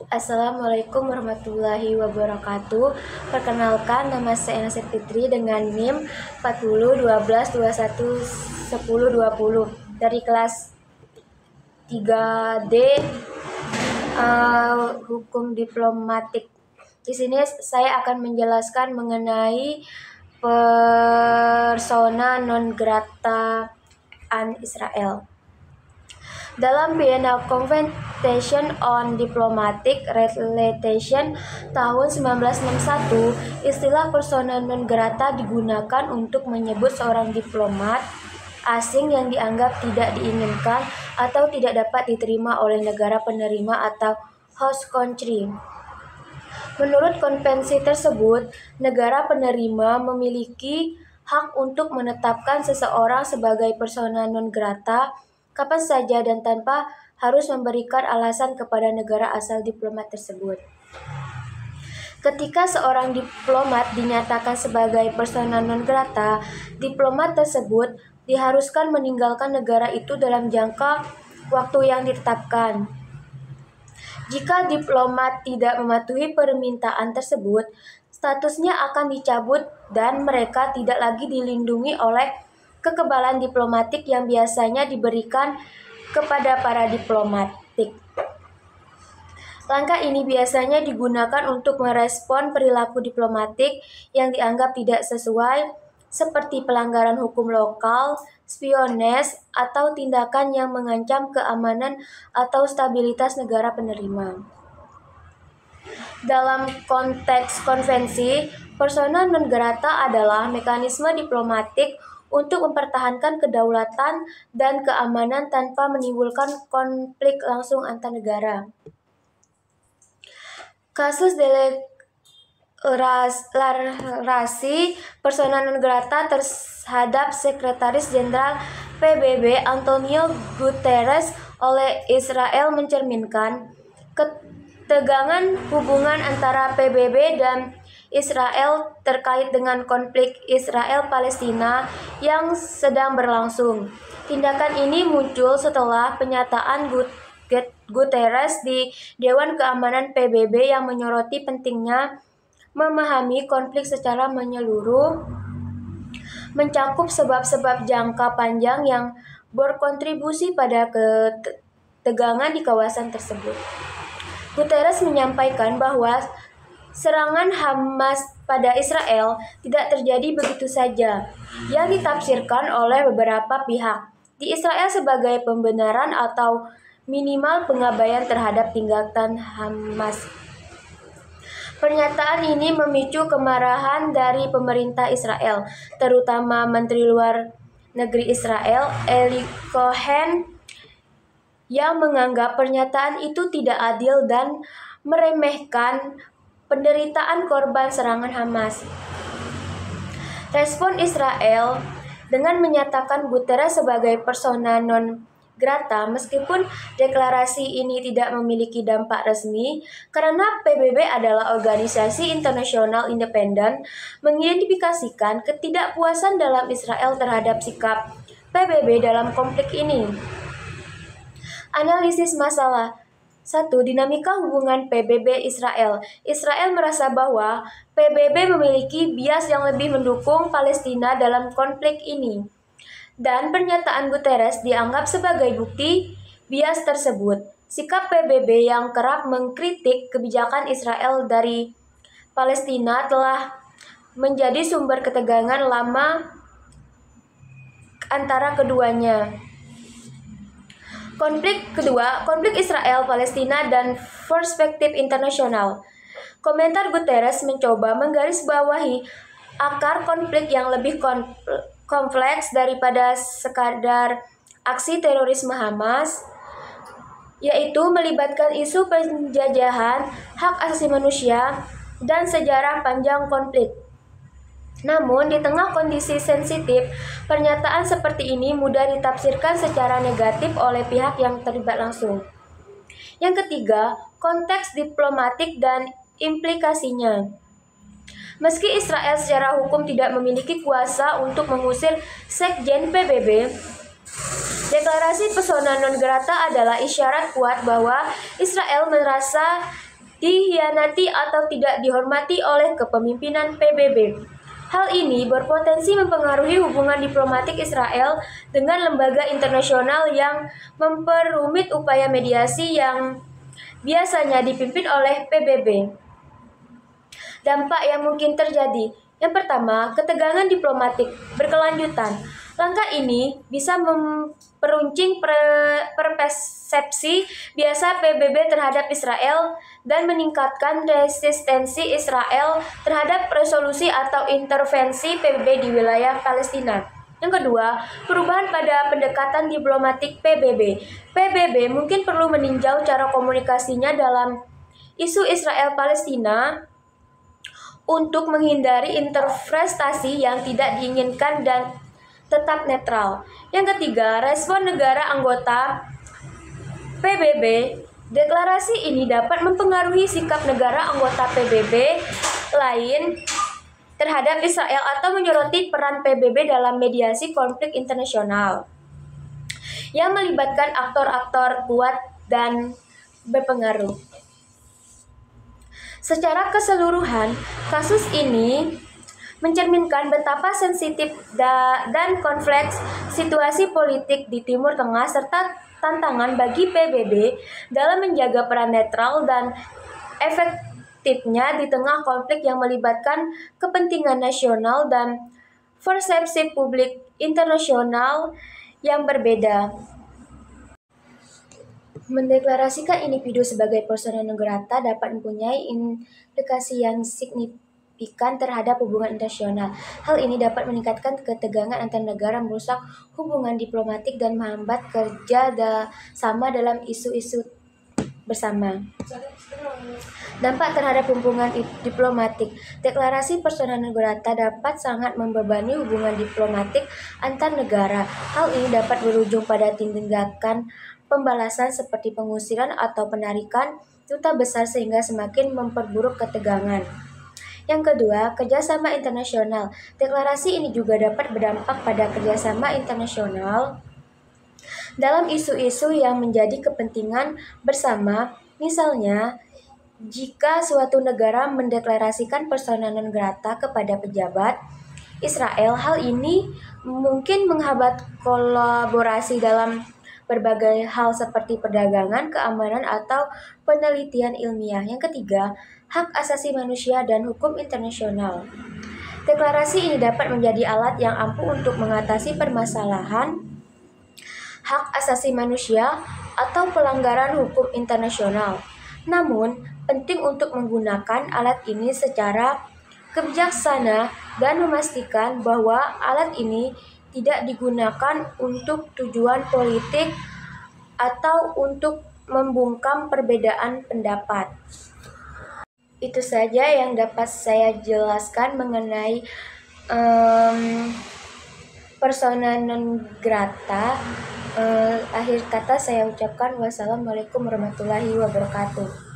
Assalamualaikum warahmatullahi wabarakatuh. Perkenalkan, nama saya Nasir Fitri dengan NIM 4012211020 dari kelas 3D Hukum Diplomatik. Di sini saya akan menjelaskan mengenai persona non grata Israel. Dalam Vienna Convention on Diplomatic Relations tahun 1961, istilah persona non grata digunakan untuk menyebut seorang diplomat asing yang dianggap tidak diinginkan atau tidak dapat diterima oleh negara penerima atau host country. Menurut konvensi tersebut, negara penerima memiliki hak untuk menetapkan seseorang sebagai persona non grata kapan saja dan tanpa harus memberikan alasan kepada negara asal diplomat tersebut. Ketika seorang diplomat dinyatakan sebagai persona non grata, diplomat tersebut diharuskan meninggalkan negara itu dalam jangka waktu yang ditetapkan. Jika diplomat tidak mematuhi permintaan tersebut, statusnya akan dicabut dan mereka tidak lagi dilindungi oleh kekebalan diplomatik yang biasanya diberikan kepada para diplomatik. Langkah ini biasanya digunakan untuk merespon perilaku diplomatik yang dianggap tidak sesuai, seperti pelanggaran hukum lokal, spionase, atau tindakan yang mengancam keamanan atau stabilitas negara penerima. Dalam konteks konvensi, persona non grata adalah mekanisme diplomatik untuk mempertahankan kedaulatan dan keamanan tanpa menimbulkan konflik langsung antar negara. Kasus deklarasi persona non grata terhadap Sekretaris Jenderal PBB Antonio Guterres oleh Israel mencerminkan ketegangan hubungan antara PBB dan Israel terkait dengan konflik Israel-Palestina yang sedang berlangsung. Tindakan ini muncul setelah pernyataan Guterres di Dewan Keamanan PBB yang menyoroti pentingnya memahami konflik secara menyeluruh, mencakup sebab-sebab jangka panjang yang berkontribusi pada ketegangan di kawasan tersebut. Guterres menyampaikan bahwa serangan Hamas pada Israel tidak terjadi begitu saja, yang ditafsirkan oleh beberapa pihak di Israel sebagai pembenaran atau minimal pengabaian terhadap tindakan Hamas. Pernyataan ini memicu kemarahan dari pemerintah Israel, terutama Menteri Luar Negeri Israel, Eli Cohen, yang menganggap pernyataan itu tidak adil dan meremehkan penderitaan korban serangan Hamas. Respon Israel dengan menyatakan Guterres sebagai persona non grata meskipun deklarasi ini tidak memiliki dampak resmi karena PBB adalah organisasi internasional independen, mengidentifikasikan ketidakpuasan dalam Israel terhadap sikap PBB dalam konflik ini. Analisis masalah 1. Dinamika hubungan PBB Israel. Israel merasa bahwa PBB memiliki bias yang lebih mendukung Palestina dalam konflik ini. Dan pernyataan Guterres dianggap sebagai bukti bias tersebut. Sikap PBB yang kerap mengkritik kebijakan Israel dari Palestina telah menjadi sumber ketegangan lama antara keduanya. Konflik kedua, konflik Israel-Palestina dan perspektif internasional. Komentar Guterres mencoba menggarisbawahi akar konflik yang lebih kompleks daripada sekadar aksi terorisme Hamas, yaitu melibatkan isu penjajahan, hak asasi manusia, dan sejarah panjang konflik. Namun, di tengah kondisi sensitif, pernyataan seperti ini mudah ditafsirkan secara negatif oleh pihak yang terlibat langsung. Yang ketiga, konteks diplomatik dan implikasinya. Meski Israel secara hukum tidak memiliki kuasa untuk mengusir Sekjen PBB, deklarasi persona non grata adalah isyarat kuat bahwa Israel merasa dihianati atau tidak dihormati oleh kepemimpinan PBB. Hal ini berpotensi mempengaruhi hubungan diplomatik Israel dengan lembaga internasional yang memperumit upaya mediasi yang biasanya dipimpin oleh PBB. Dampak yang mungkin terjadi. Yang pertama, ketegangan diplomatik berkelanjutan. Langkah ini bisa memperuncing persepsi biasa PBB terhadap Israel dan meningkatkan resistensi Israel terhadap resolusi atau intervensi PBB di wilayah Palestina. Yang kedua, perubahan pada pendekatan diplomatik PBB. PBB mungkin perlu meninjau cara komunikasinya dalam isu Israel-Palestina untuk menghindari interpretasi yang tidak diinginkan dan tetap netral. Yang ketiga, respon negara anggota PBB. Deklarasi ini dapat mempengaruhi sikap negara anggota PBB lain terhadap Israel atau menyoroti peran PBB dalam mediasi konflik internasional yang melibatkan aktor-aktor kuat dan berpengaruh. Secara keseluruhan, kasus ini mencerminkan betapa sensitif dan kompleks situasi politik di Timur Tengah serta tantangan bagi PBB dalam menjaga peran netral dan efektifnya di tengah konflik yang melibatkan kepentingan nasional dan persepsi publik internasional yang berbeda. Mendeklarasikan individu sebagai persona non grata dapat mempunyai implikasi yang signifikan terhadap hubungan internasional. Hal ini dapat meningkatkan ketegangan antar negara, merusak hubungan diplomatik, dan menghambat kerja sama dalam isu-isu bersama. Dampak terhadap hubungan diplomatik. Deklarasi persona non grata dapat sangat membebani hubungan diplomatik antar negara. Hal ini dapat berujung pada tindakan pembalasan seperti pengusiran atau penarikan duta besar sehingga semakin memperburuk ketegangan. Yang kedua, kerjasama internasional. Deklarasi ini juga dapat berdampak pada kerjasama internasional dalam isu-isu yang menjadi kepentingan bersama. Misalnya, jika suatu negara mendeklarasikan persona non grata kepada pejabat Israel, hal ini mungkin menghambat kolaborasi dalam berbagai hal seperti perdagangan, keamanan, atau penelitian ilmiah. Yang ketiga, hak asasi manusia dan hukum internasional. Deklarasi ini dapat menjadi alat yang ampuh untuk mengatasi permasalahan hak asasi manusia atau pelanggaran hukum internasional. Namun, penting untuk menggunakan alat ini secara kebijaksanaan dan memastikan bahwa alat ini tidak digunakan untuk tujuan politik atau untuk membungkam perbedaan pendapat. Itu saja yang dapat saya jelaskan mengenai persona non grata. Akhir kata saya ucapkan wassalamualaikum warahmatullahi wabarakatuh.